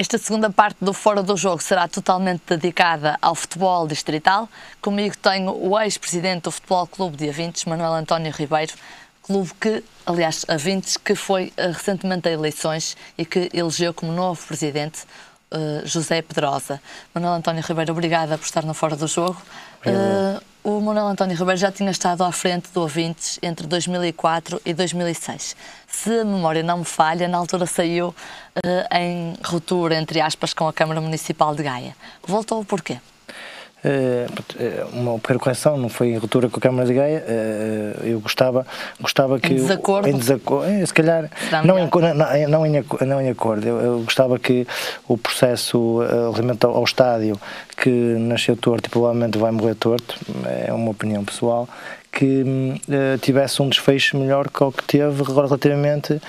Esta segunda parte do Fora do Jogo será totalmente dedicada ao futebol distrital. Comigo tenho o ex-presidente do Futebol Clube de Avintes, Manuel António Ribeiro, clube que, aliás, Avintes, que foi recentemente a eleições e que elegeu como novo presidente José Pedrosa. Manuel António Ribeiro, obrigada por estar no Fora do Jogo. O Manuel António Ribeiro já tinha estado à frente do Avintes entre 2004 e 2006. Se a memória não me falha, na altura saiu em ruptura, entre aspas, com a Câmara Municipal de Gaia. Voltou porquê? Uma pequena correção, não foi em ruptura com a Câmara de Gaia. Eu gostava que... Em desacordo? Se calhar, não em acordo. Eu gostava que o processo relativamente ao estádio, que nasceu torto e provavelmente vai morrer torto, é uma opinião pessoal, que tivesse um desfecho melhor que o que teve relativamente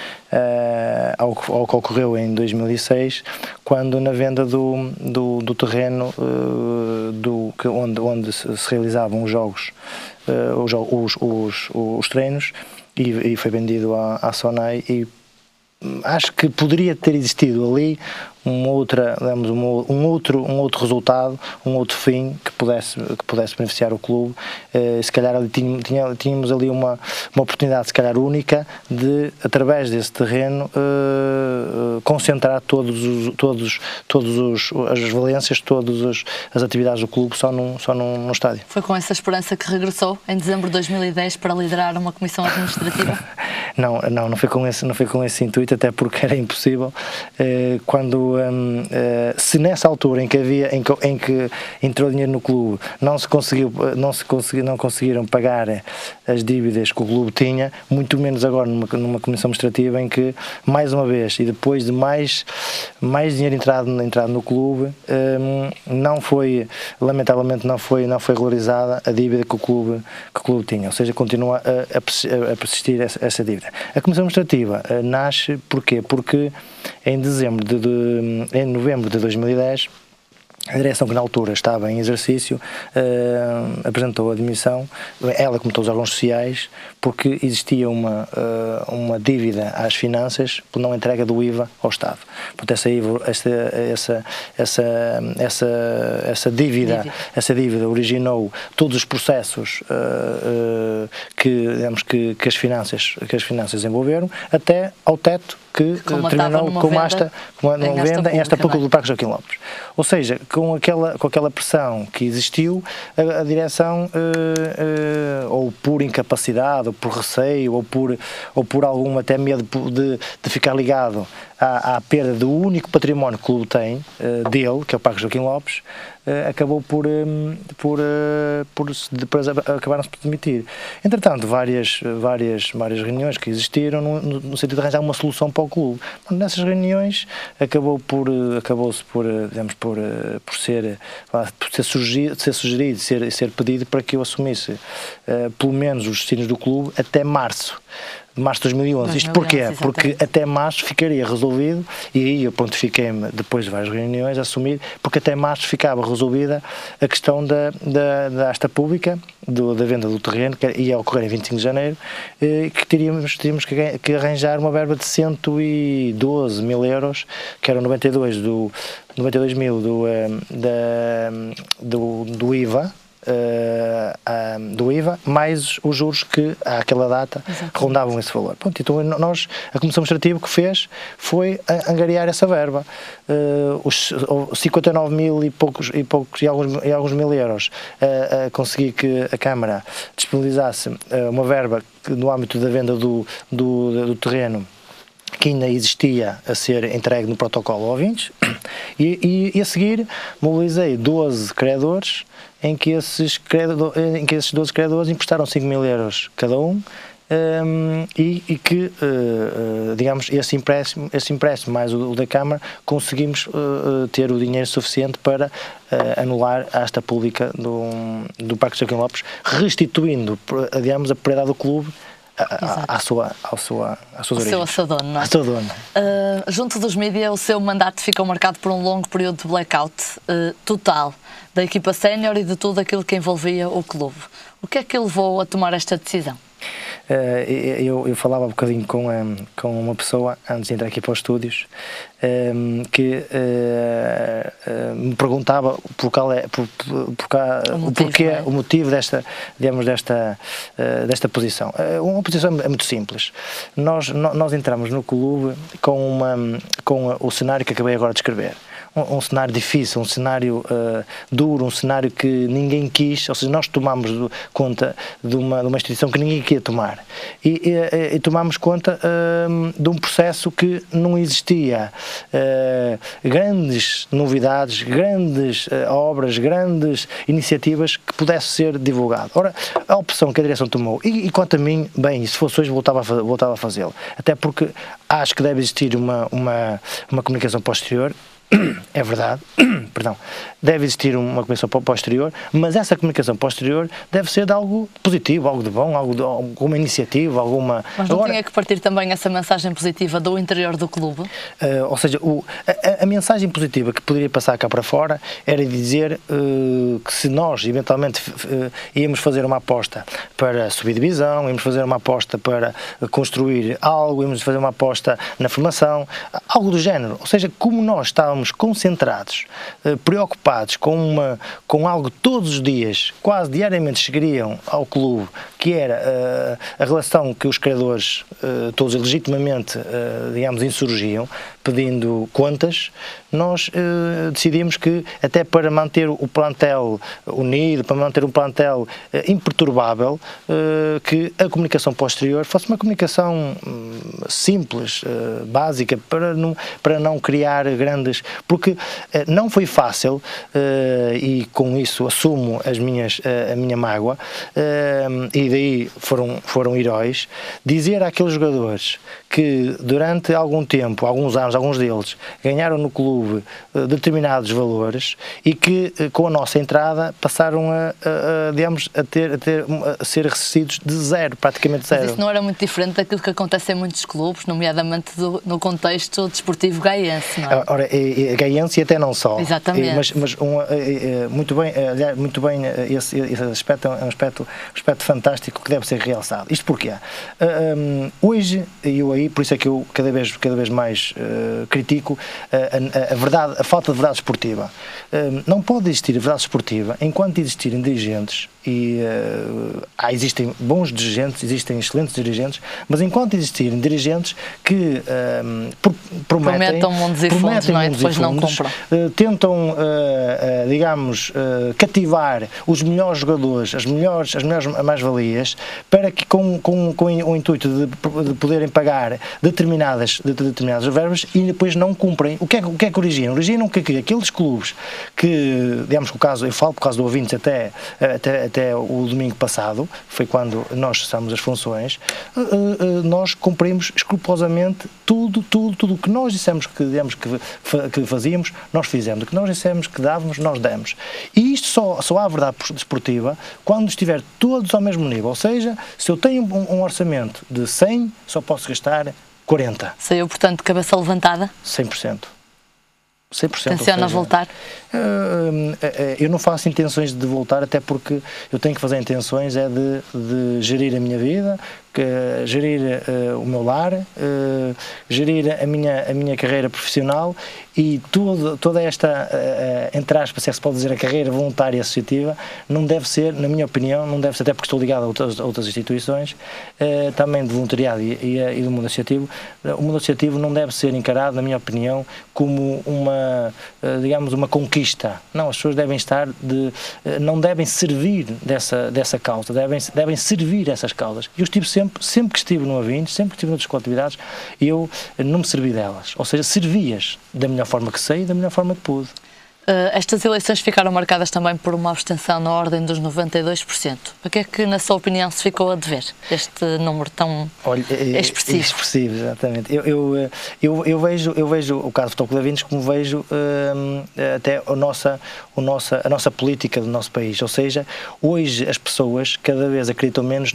ao que ocorreu em 2006, quando na venda do terreno onde se realizavam os jogos, os treinos, e foi vendido à Sonai, e acho que poderia ter existido ali um outro resultado, um outro fim que pudesse beneficiar o clube. Se calhar tínhamos ali uma oportunidade, se calhar única, de, através desse terreno, concentrar todas as valências, todas as atividades do clube só num estádio. Foi com essa esperança que regressou em dezembro de 2010 para liderar uma comissão administrativa? Não foi com esse intuito, até porque era impossível. Se nessa altura em que entrou dinheiro no clube não conseguiram pagar as dívidas que o clube tinha, muito menos agora numa comissão administrativa, em que, mais uma vez, e depois de mais dinheiro entrado no clube, lamentavelmente não foi regularizada a dívida que o clube tinha, ou seja, continua a persistir essa dívida. A comissão administrativa nasce porquê? Porque em novembro de 2010, a direção, que na altura estava em exercício, apresentou a demissão, ela como todos os órgãos sociais, porque existia uma dívida às finanças por não entrega do IVA ao Estado. Portanto, essa dívida originou todos os processos que as finanças desenvolveram, até ao teto que terminou com uma venda em esta pouco do Parque Joaquim Lopes. Ou seja, com aquela pressão que existiu, a direção, ou por incapacidade, ou por receio, ou por algum até medo de ficar ligado à perda do único património que o clube tem, dele, que é o Parque Joaquim Lopes, acabou depois acabaram-se por demitir. Entretanto, várias reuniões que existiram no sentido de arranjar uma solução para o clube. Nessas reuniões acabou-se por ser sugerido, ser pedido para que eu assumisse pelo menos os destinos do clube até março de 2011. Isto porquê? Porque até março ficaria resolvido, e aí eu prontifiquei-me, depois de várias reuniões, a assumir, porque até março ficava resolvida a questão da asta pública, da venda do terreno, que ia ocorrer em 25 de janeiro, que teríamos que arranjar uma verba de 112 mil euros, que eram 92 mil do IVA, mais os juros que àquela data rondavam esse valor. Pronto, então a Comissão Administrativa que fez foi angariar essa verba. Os 59 mil e alguns mil euros, consegui que a Câmara disponibilizasse uma verba que, no âmbito da venda do terreno, que ainda existia a ser entregue no protocolo ao Avintes, e a seguir mobilizei 12 credores, em que esses 12 credores emprestaram 5 mil euros cada um, e que, digamos, esse empréstimo mais o da Câmara, conseguimos ter o dinheiro suficiente para anular a asta pública do Parque Joaquim Lopes, restituindo, digamos, a propriedade do clube às suas origens. Ao seu dono, não é? Ao seu dono. Junto dos mídias, o seu mandato ficou marcado por um longo período de blackout total da equipa sénior e de tudo aquilo que envolvia o clube. O que é que o levou a tomar esta decisão? Eu falava um bocadinho com uma pessoa, antes de entrar aqui para os estúdios, que me perguntava o motivo desta posição. Uma posição é muito simples. Nós entramos no clube com o cenário que acabei agora de descrever. Um cenário difícil, um cenário duro, um cenário que ninguém quis, ou seja, nós tomámos conta de uma instituição que ninguém queria tomar e tomámos conta de um processo que não existia grandes novidades, grandes obras, grandes iniciativas que pudesse ser divulgado. Ora, a opção que a direção tomou, e quanto a mim, bem, se fosse hoje voltava a fazê-lo, até porque acho que deve existir uma comunicação posterior. É verdade, perdão, deve existir uma comunicação posterior, mas essa comunicação posterior deve ser de algo positivo, algo de bom, alguma iniciativa, alguma... Mas não tinha que partir também essa mensagem positiva do interior do clube? Ou seja, a mensagem positiva que poderia passar cá para fora era dizer que se nós eventualmente íamos fazer uma aposta para subir divisão, íamos fazer uma aposta para construir algo, íamos fazer uma aposta na formação, algo do género. Ou seja, como nós estávamos concentrados, preocupados com algo que todos os dias, quase diariamente chegariam ao clube, que era a relação que os credores, todos legitimamente, digamos, insurgiam, pedindo contas, nós decidimos que, até para manter o plantel unido, para manter um plantel imperturbável, que a comunicação posterior fosse uma comunicação simples, básica, para não criar grandes... Porque não foi fácil, e com isso assumo a minha mágoa, e daí foram heróis, dizer àqueles jogadores que durante algum tempo, alguns anos, alguns deles, ganharam no clube determinados valores e que com a nossa entrada passaram a ser ressarcidos de zero, praticamente zero. Mas isso não era muito diferente daquilo que acontece em muitos clubes, nomeadamente no contexto desportivo gaiense, não é? Ora, gaiense e até não só. Exatamente. Mas muito bem, esse aspecto é um aspecto fantástico que deve ser realçado. Isto porquê? Hoje, por isso é que eu cada vez mais critico a falta de verdade esportiva. Não pode existir verdade esportiva enquanto existirem dirigentes, e existem bons dirigentes, existem excelentes dirigentes, mas enquanto existirem dirigentes que prometem mundos e fundos, não é? Depois não compram. Tentam, digamos, cativar os melhores jogadores, as melhores mais-valias, para que com o intuito de poderem pagar determinadas verbas, e depois não cumprem. O que é que originam? Originam que aqueles clubes que, digamos que o caso, eu falo por causa do ouvintes até o domingo passado, foi quando nós cessamos as funções, nós cumprimos escrupulosamente tudo o que nós dissemos que fazíamos, nós fizemos. O que nós dissemos que dávamos, nós demos. E isto só há verdade desportiva quando estiver todos ao mesmo nível. Ou seja, se eu tenho um orçamento de 100, só posso gastar 40. Saiu, portanto, de cabeça levantada? 100%. Tenciona voltar? Eu não faço intenções de voltar, até porque eu tenho que fazer intenções de gerir a minha vida, gerir o meu lar, gerir a minha carreira profissional, e toda esta, entre aspas, se é que se pode dizer, a carreira voluntária e associativa, não deve ser, na minha opinião, não deve ser, até porque estou ligado a outras instituições, também de voluntariado e do mundo associativo. O mundo associativo não deve ser encarado, na minha opinião, como digamos, uma conquista. Não, as pessoas devem não devem servir dessa causa, devem servir essas causas. Eu estive sempre que estive no A20, sempre que estive noutras coletividades, eu não me servi delas, ou seja, servi-as da melhor forma que sei e da melhor forma que pude. Estas eleições ficaram marcadas também por uma abstenção na ordem dos 92%. O que é que, na sua opinião, se ficou a dever este número tão expressivo? Expressivo, exatamente. Eu vejo o caso do Futebol Clube Vintes como vejo até a nossa política do nosso país. Ou seja, hoje as pessoas cada vez acreditam menos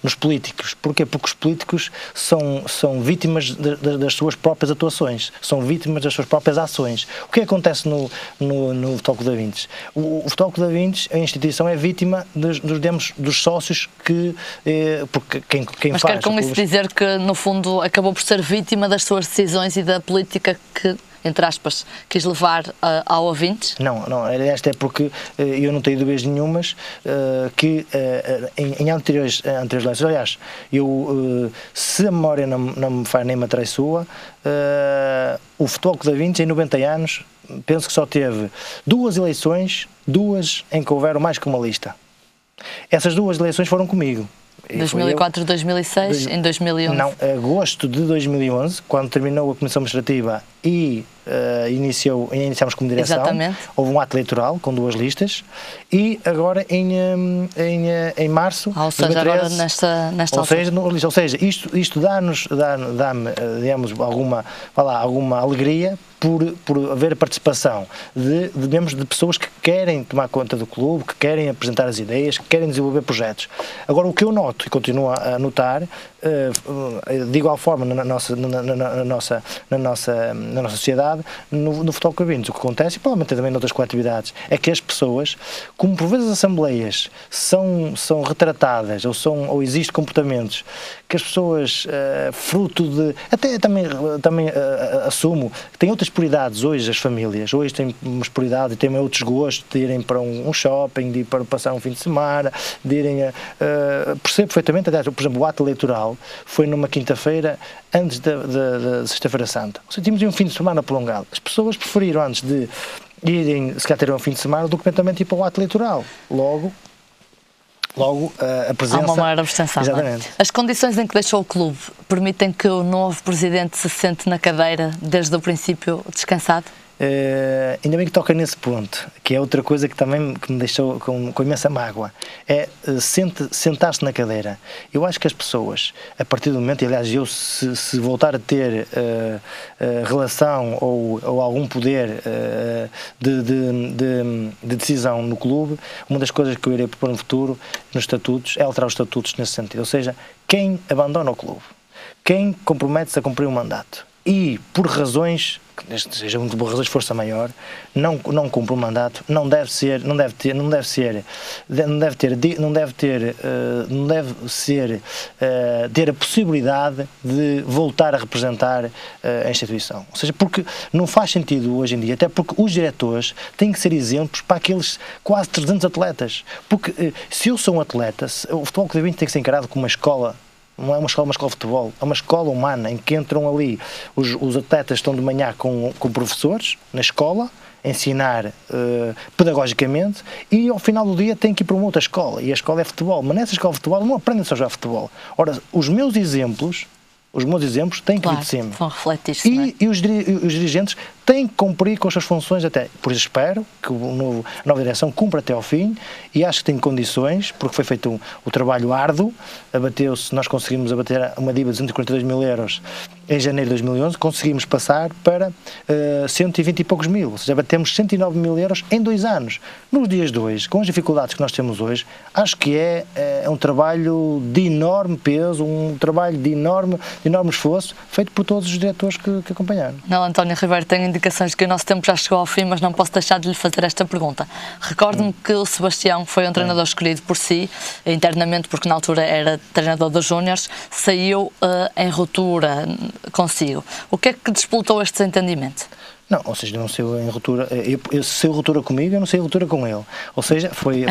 nos políticos. Porquê? Porque os políticos são vítimas das suas próprias atuações, são vítimas das suas próprias ações. O que acontece no Futebol Clube da Vintes. O Futebol Clube da Vintes, a instituição, é vítima dos sócios que... porque quem Mas faz... quer com isso dizer que, no fundo, acabou por ser vítima das suas decisões e da política que, entre aspas, quis levar ao ouvintes? Não, esta é porque eu não tenho dúvidas nenhumas que em anteriores eleições, aliás, se a memória não me faz nem me atraiçoa, o Futebol Clube da Vintes, em 90 anos, penso que só teve 2 eleições, 2 em que houveram mais que uma lista. Essas 2 eleições foram comigo. 2004, 2006, em 2011? Não, agosto de 2011, quando terminou a Comissão Administrativa e iniciámos como direção. Exatamente. Houve um ato eleitoral com 2 listas e agora em março ou seja, 2013, agora nesta altura. Ou seja, isto dá-me, digamos, alguma alegria por haver a participação de pessoas que querem tomar conta do clube, que querem apresentar as ideias, que querem desenvolver projetos. Agora, o que eu noto e continuo a notar, de igual forma na nossa sociedade, no Futebol Clube da Vintes, o que acontece, e provavelmente também noutras coletividades, é que as pessoas, como por vezes as assembleias são retratadas ou existem comportamentos que as pessoas, fruto de... Até também assumo que têm outras prioridades hoje, as famílias. Hoje têm umas prioridades e têm outros gostos de irem para um shopping, de ir para passar um fim de semana, de irem a... percebo perfeitamente, aliás, por exemplo, o ato eleitoral foi numa quinta-feira antes da Sexta-feira Santa. Ou seja, tínhamos um fim de semana prolongado. As pessoas preferiram, antes de irem, se calhar terem um fim de semana, do que eventualmente ir para o ato eleitoral. Logo a presença... Há uma maior abstenção. Exatamente. As condições em que deixou o clube permitem que o novo presidente se sente na cadeira desde o princípio descansado? Ainda bem que toca nesse ponto, que é outra coisa que também me deixou com imensa mágoa, é sentar-se na cadeira. Eu acho que as pessoas, a partir do momento, e aliás eu se voltar a ter relação ou algum poder de decisão no clube, uma das coisas que eu irei propor no futuro, nos estatutos, é alterar os estatutos nesse sentido, ou seja, quem abandona o clube, quem compromete-se a cumprir o mandato e por razões, sejam por razões de força maior, não cumpre o mandato, não deve ter a possibilidade de voltar a representar a instituição. Ou seja, porque não faz sentido hoje em dia, até porque os diretores têm que ser exemplos para aqueles quase 300 atletas. Porque se eu sou um atleta, o Futebol Clube da Vintes tem que ser encarado como uma escola. Não é uma escola de futebol, é uma escola humana em que entram ali, os atletas estão de manhã com professores na escola, a ensinar pedagogicamente, e ao final do dia têm que ir para uma outra escola, e a escola é futebol, mas nessa escola de futebol não aprendem só a jogar futebol. Ora, os meus exemplos têm que vir de cima. Vão refletir-se, e os dirigentes têm que cumprir com as suas funções até. Por isso espero que a nova direção cumpra até ao fim, e acho que tem condições, porque foi feito o trabalho árduo, nós conseguimos abater uma dívida de 242 mil euros em janeiro de 2011, conseguimos passar para 120 e poucos mil, ou seja, abatemos 109 mil euros em 2 anos. Nos dias de hoje, com as dificuldades que nós temos hoje, acho que é um trabalho de enorme peso, um trabalho de enorme esforço, feito por todos os diretores que acompanharam. Não, António Ribeiro, tenho indicações que o nosso tempo já chegou ao fim, mas não posso deixar de lhe fazer esta pergunta. Recordo-me que o Sebastião foi um treinador escolhido por si, internamente, porque na altura era treinador dos Júniores, saiu em ruptura consigo. O que é que despoltou este desentendimento? Não, ou seja, não saiu em ruptura, eu saiu ruptura comigo, eu não saí em ruptura com ele. Ou seja, foi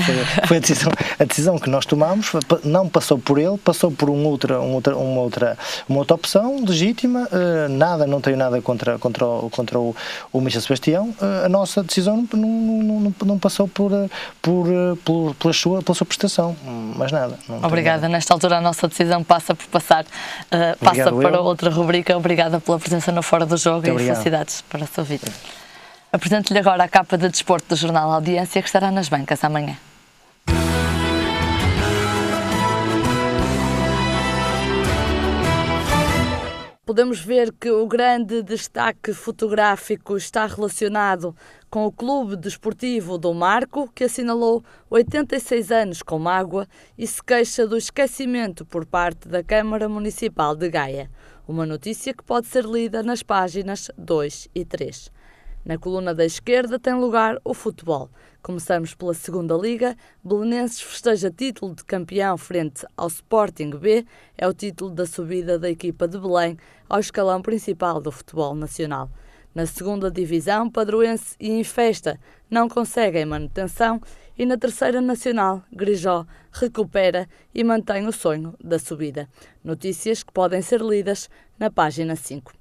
a decisão que nós tomamos, não passou por ele, passou por uma outra opção legítima, não tenho nada contra o Michel Sebastião, a nossa decisão não passou pela sua prestação, mais nada. Obrigada, nesta altura a nossa decisão passa para outra rubrica. Obrigada pela presença no Fora do Jogo e felicidades para a sua vida. Apresento-lhe agora a capa de desporto do jornal Audiência, que estará nas bancas amanhã. Podemos ver que o grande destaque fotográfico está relacionado com o Clube Desportivo do Marco, que assinalou 86 anos com mágoa e se queixa do esquecimento por parte da Câmara Municipal de Gaia. Uma notícia que pode ser lida nas páginas 2 e 3. Na coluna da esquerda tem lugar o futebol. Começamos pela segunda Liga. Belenenses festeja título de campeão frente ao Sporting B. É o título da subida da equipa de Belém ao escalão principal do futebol nacional. Na segunda divisão, Padroense e Infesta não conseguem manutenção e na terceira nacional, Grijó recupera e mantém o sonho da subida. Notícias que podem ser lidas na página 5.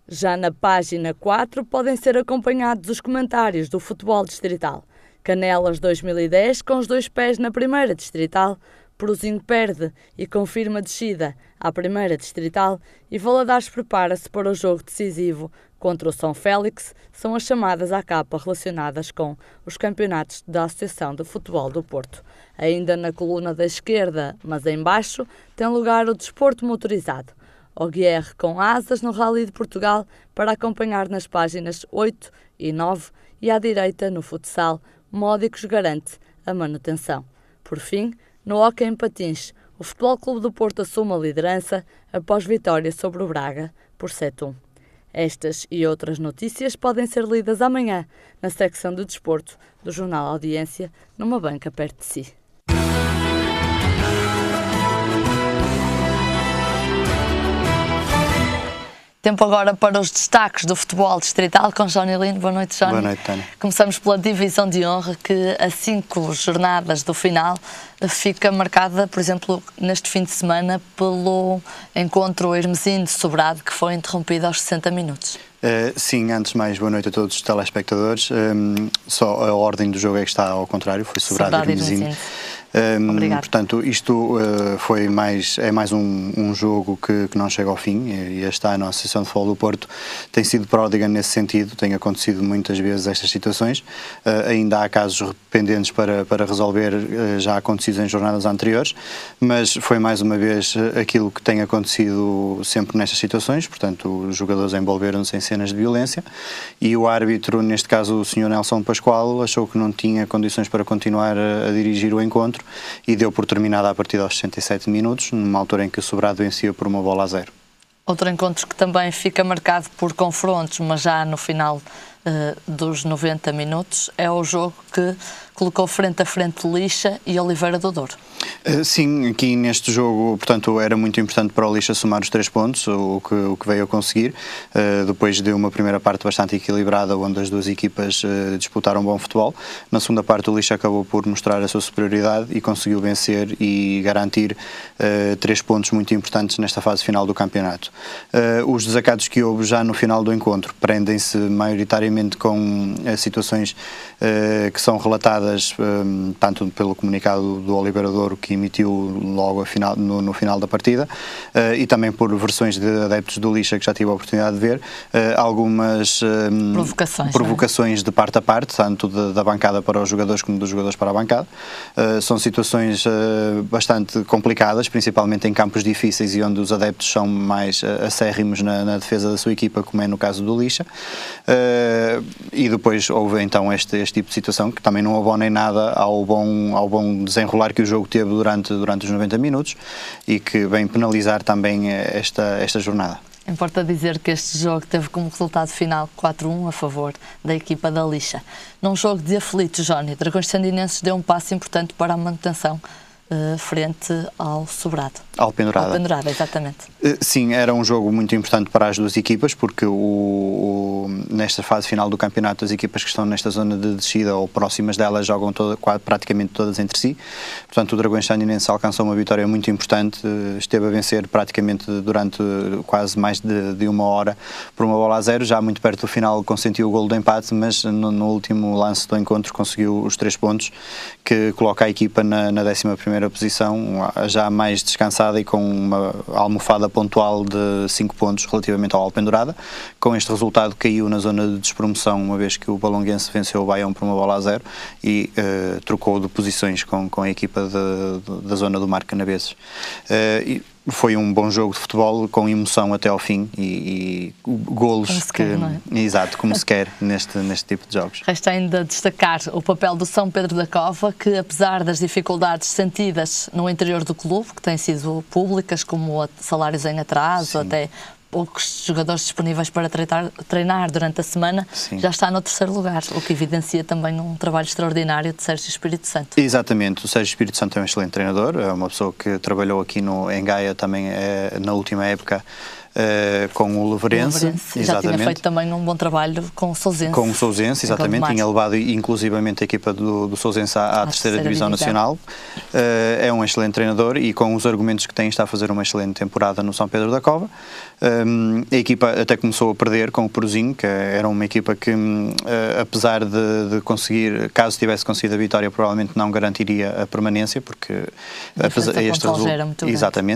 Já na página 4 podem ser acompanhados os comentários do futebol distrital. Canelas 2010 com os 2 pés na primeira distrital, Pruzinho perde e confirma descida à primeira distrital e Valadares prepara-se para o jogo decisivo contra o São Félix, são as chamadas à capa relacionadas com os campeonatos da Associação de Futebol do Porto. Ainda na coluna da esquerda, mas em baixo, tem lugar o desporto motorizado. Oguier com asas no Rally de Portugal para acompanhar nas páginas 8 e 9 e à direita, no futsal, Módicos garante a manutenção. Por fim, no hóquei em patins, o Futebol Clube do Porto assume a liderança após vitória sobre o Braga por 7-1. Estas e outras notícias podem ser lidas amanhã na secção do desporto do Jornal Audiência, numa banca perto de si. Tempo agora para os destaques do futebol distrital com Johnny Lino. Boa noite, Johnny. Boa noite, Tânia. Começamos pela divisão de honra, que a 5 jornadas do final fica marcada, por exemplo, neste fim de semana, pelo encontro Hermesinde-Sobrado, que foi interrompido aos 60 minutos. Sim, antes de mais, boa noite a todos os telespectadores. Só a ordem do jogo é que está ao contrário, foi Sobrado e Hermesinde. Portanto, isto é mais um jogo que não chega ao fim, e este ano a Associação de Futebol do Porto tem sido pródiga nesse sentido, tem acontecido muitas vezes estas situações. Ainda há casos pendentes para resolver, já acontecidos em jornadas anteriores, mas foi mais uma vez aquilo que tem acontecido sempre nestas situações. Portanto, os jogadores envolveram-se em cenas de violência e o árbitro, neste caso o Sr. Nelson Pascoal, achou que não tinha condições para continuar a dirigir o encontro e deu por terminada a partida aos 67 minutos, numa altura em que o Sobrado vencia por 1-0. Outro encontro que também fica marcado por confrontos, mas já no final dos 90 minutos, é o jogo que colocou frente a frente Lixa e Oliveira do Douro. Sim, aqui neste jogo, portanto, era muito importante para o Lixa somar os 3 pontos, o que veio a conseguir, depois de uma primeira parte bastante equilibrada, onde as duas equipas disputaram bom futebol. Na segunda parte o Lixa acabou por mostrar a sua superioridade e conseguiu vencer e garantir 3 pontos muito importantes nesta fase final do campeonato. Os desacatos que houve já no final do encontro prendem-se maioritariamente com situações que são relatadas tanto pelo comunicado do Oliveira do Douro, que emitiu logo no final da partida, e também por versões de adeptos do Lixa que já tive a oportunidade de ver, algumas provocações de parte a parte, tanto da bancada para os jogadores como dos jogadores para a bancada. São situações bastante complicadas, principalmente em campos difíceis e onde os adeptos são mais acérrimos na defesa da sua equipa, como é no caso do Lixa. E depois houve então este tipo de situação, que também não abona em nada ao bom desenrolar que o jogo teve durante os 90 minutos e que vem penalizar também esta jornada. Importa dizer que este jogo teve como resultado final 4-1 a favor da equipa da Lixa. Num jogo de aflitos, Johnny, Dragões Sandinenses deu um passo importante para a manutenção frente ao Sobrado. Alpendurada. Alpendurada, exatamente. Sim, era um jogo muito importante para as duas equipas, porque nesta fase final do campeonato as equipas que estão nesta zona de descida ou próximas delas jogam praticamente todas entre si. Portanto, o Dragões Sandinenses alcançou uma vitória muito importante, esteve a vencer praticamente durante quase mais de uma hora por 1-0, já muito perto do final consentiu o golo do empate, mas no último lance do encontro conseguiu os 3 pontos, que coloca a equipa na 11ª posição, já mais descansada e com uma almofada pontual de 5 pontos relativamente ao Alpendurada. Com este resultado caiu na zona de despromoção, uma vez que o Balonguense venceu o Baião por 1-0 e trocou de posições com a equipa da zona do Mar Canaveses. Foi um bom jogo de futebol, com emoção até ao fim e golos exato, como se quer neste tipo de jogos. Resta ainda destacar o papel do São Pedro da Cova, que apesar das dificuldades sentidas no interior do clube, que têm sido públicas, como salários em atraso, até poucos jogadores disponíveis para treinar durante a semana, Sim. já está no terceiro lugar, o que evidencia também um trabalho extraordinário de Sérgio Espírito Santo. Exatamente, o Sérgio Espírito Santo é um excelente treinador, é uma pessoa que trabalhou aqui em Gaia também na última época com o Leverense. Já tinha feito também um bom trabalho com o Sousense. Com o Sousense, exatamente, tinha levado inclusivamente a equipa do Sousense à terceira divisão nacional. É um excelente treinador e com os argumentos que tem está a fazer uma excelente temporada no São Pedro da Cova. A equipa até começou a perder com o Porozinho, que era uma equipa que, apesar de conseguir, caso tivesse conseguido a vitória, provavelmente não garantiria a permanência, porque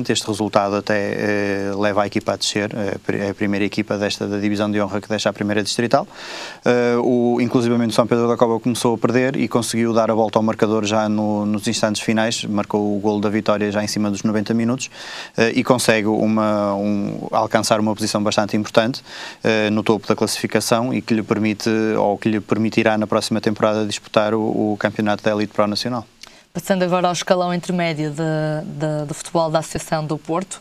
este resultado até leva a equipa a descer. É a primeira equipa da divisão de honra que deixa a primeira distrital. Inclusivamente o São Pedro da Cova começou a perder e conseguiu dar a volta ao marcador já nos instantes finais, marcou o golo da vitória já em cima dos 90 minutos e consegue alcançar uma posição bastante importante no topo da classificação e que lhe permite, ou que lhe permitirá na próxima temporada disputar o campeonato da Elite Pro Nacional. Passando agora ao escalão intermédio do futebol da Associação do Porto,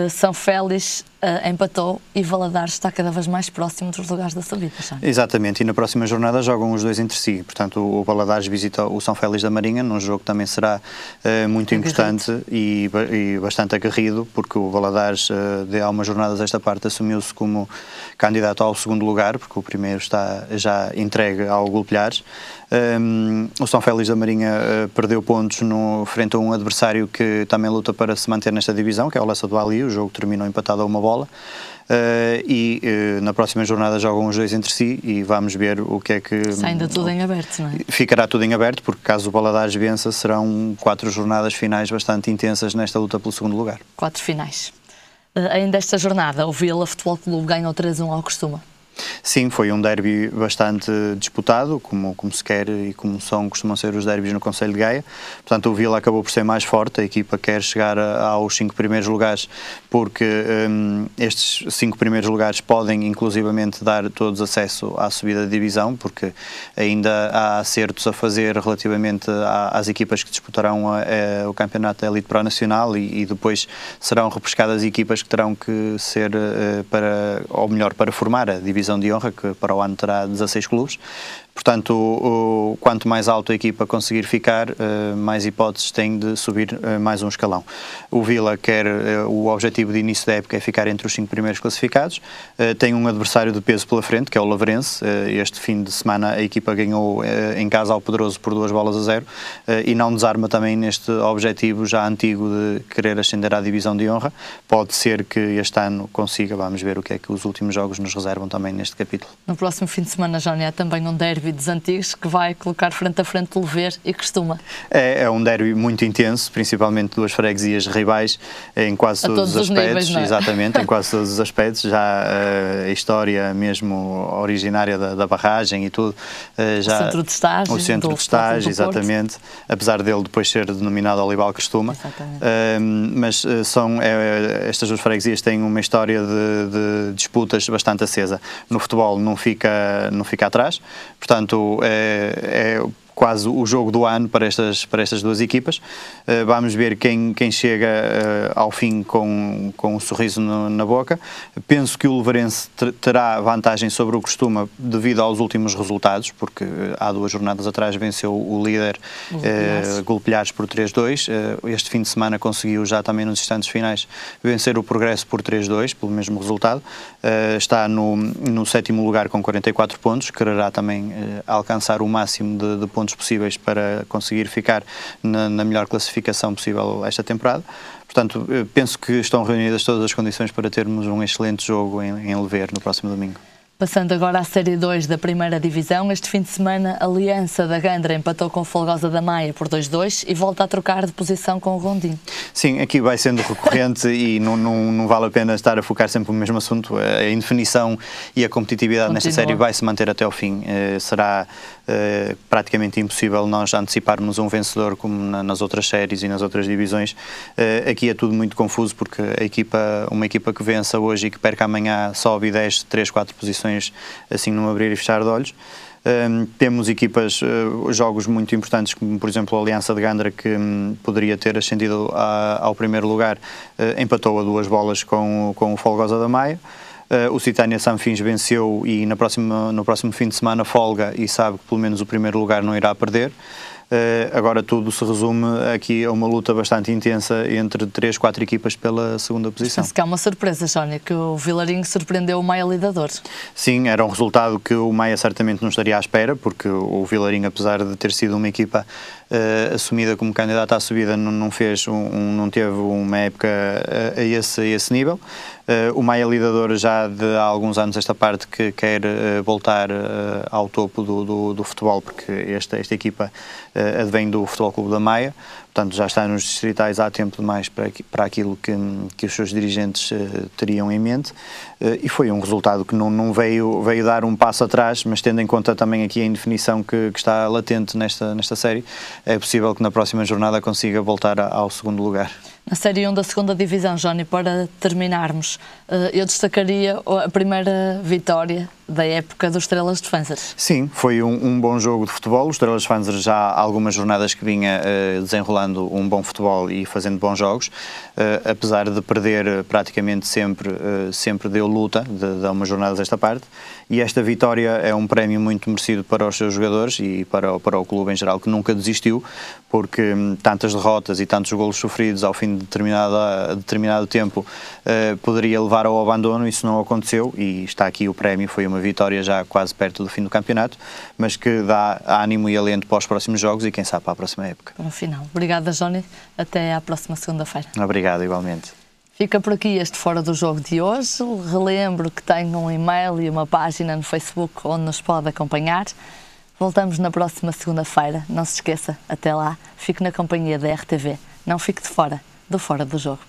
São Félix empatou e Valadares está cada vez mais próximo dos lugares da subida. Exatamente, e na próxima jornada jogam os dois entre si. Portanto, o Valadares visita o São Félix da Marinha, num jogo que também será muito importante e bastante aguerrido, porque o Valadares, de há umas jornadas esta parte, assumiu-se como candidato ao segundo lugar, porque o primeiro está já entregue ao Golpilhares. O São Félix da Marinha perdeu pontos frente a um adversário que também luta para se manter nesta divisão, que é o Lessa do Ali. O jogo terminou empatado a uma bola. Na próxima jornada jogam os dois entre si e vamos ver o que é que... Está ainda tudo em aberto, não é? Ficará tudo em aberto, porque caso o Valadares vença, serão 4 jornadas finais bastante intensas nesta luta pelo segundo lugar. 4 finais. Ainda esta jornada, o Vila Futebol Clube ganhou 3-1 ao Costuma. Sim, foi um derby bastante disputado, como se quer e como costumam ser os derbys no Concelho de Gaia. Portanto, o Vila acabou por ser mais forte, a equipa quer chegar aos 5 primeiros lugares, porque estes 5 primeiros lugares podem inclusivamente dar todos acesso à subida de divisão, porque ainda há acertos a fazer relativamente às equipas que disputarão o campeonato da Elite Pro Nacional e depois serão repescadas equipas que terão que ser para formar a divisão de honra, que para o ano terá 16 clubes. Portanto, quanto mais alto a equipa conseguir ficar, mais hipóteses tem de subir mais um escalão. O Vila quer, o objetivo de início da época é ficar entre os 5 primeiros classificados. Tem um adversário de peso pela frente, que é o Leverense. Este fim de semana a equipa ganhou em casa ao Pedroso por 2-0 e não desarma também neste objetivo já antigo de querer ascender à divisão de honra. Pode ser que este ano consiga, vamos ver o que é que os últimos jogos nos reservam também neste capítulo. No próximo fim de semana, Johnny, há também um derby dos antigos que vai colocar frente a frente Lever e Costuma. É um derby muito intenso, principalmente duas freguesias rivais em quase todos os aspectos. Níveis, não é? Exatamente, em quase todos os aspectos. Já a história mesmo originária da barragem e tudo. Já, o centro de estágio, exatamente. Apesar dele depois ser denominado Olival Costuma. Mas estas duas freguesias têm uma história de disputas bastante acesa. No futebol não fica atrás, portanto é quase o jogo do ano para estas duas equipas. Vamos ver quem chega ao fim com um sorriso na boca. Penso que o Leverense terá vantagem sobre o Costuma devido aos últimos resultados, porque há 2 jornadas atrás venceu o líder Golpilhares por 3-2. Este fim de semana conseguiu já também nos instantes finais vencer o Progresso por 3-2, pelo mesmo resultado. Está no 7º lugar com 44 pontos, quererá também alcançar o máximo de pontos possíveis para conseguir ficar na melhor classificação possível esta temporada. Portanto, penso que estão reunidas todas as condições para termos um excelente jogo em Lever no próximo domingo. Passando agora à Série 2 da primeira divisão, este fim de semana a Aliança da Gandra empatou com o Folgosa da Maia por 2-2 e volta a trocar de posição com o Gondim. Sim, aqui vai sendo recorrente e não vale a pena estar a focar sempre no mesmo assunto. A indefinição e a competitividade nesta série vai se manter até ao fim. Será praticamente impossível nós anteciparmos um vencedor como nas outras séries e nas outras divisões. Aqui é tudo muito confuso porque uma equipa que vença hoje e que perca amanhã sobe e desce 3, 4 posições assim num abrir e fechar de olhos. Temos equipas, jogos muito importantes, como por exemplo a Aliança de Gandra, que poderia ter ascendido ao primeiro lugar, empatou a 2 bolas com o Folgosa da Maia. O Citânia Sanfins venceu e no próximo fim de semana folga e sabe que pelo menos o primeiro lugar não irá perder. Agora tudo se resume aqui a uma luta bastante intensa entre 3, 4 equipas pela segunda posição. Penso que há uma surpresa, Sónia, que o Vilarinho surpreendeu o Maia Lidador. Sim, era um resultado que o Maia certamente não estaria à espera, porque o Vilarinho, apesar de ter sido uma equipa assumida como candidata à subida, não teve uma época a esse nível. O Maia Lidador já de há alguns anos esta parte que quer voltar ao topo do futebol, porque esta equipa advém do Futebol Clube da Maia, portanto já está nos distritais há tempo demais para aquilo que os seus dirigentes teriam em mente, e foi um resultado que não veio dar um passo atrás, mas tendo em conta também aqui a indefinição que está latente nesta série, é possível que na próxima jornada consiga voltar ao segundo lugar. Na Série 1 da 2ª Divisão, Johnny, para terminarmos, eu destacaria a primeira vitória da época dos Estrelas de Fanzers. Sim, foi um bom jogo de futebol. O Estrelas de Fanzers já há algumas jornadas que vinha desenrolando um bom futebol e fazendo bons jogos. Apesar de perder praticamente sempre deu luta, de umas jornadas esta parte. E esta vitória é um prémio muito merecido para os seus jogadores e para o clube em geral, que nunca desistiu, porque tantas derrotas e tantos golos sofridos ao fim de determinado tempo poderia levar ao abandono. Isso não aconteceu e está aqui o prémio. Foi uma vitória já quase perto do fim do campeonato, mas que dá ânimo e alento para os próximos jogos e quem sabe para a próxima época. Para o final. Obrigada, Johnny. Até à próxima segunda-feira. Obrigado, igualmente. Fica por aqui este Fora do Jogo de hoje. Relembro que tenho um e-mail e uma página no Facebook onde nos pode acompanhar. Voltamos na próxima segunda-feira. Não se esqueça, até lá, fique na companhia da RTV. Não fique de fora do Fora do Jogo.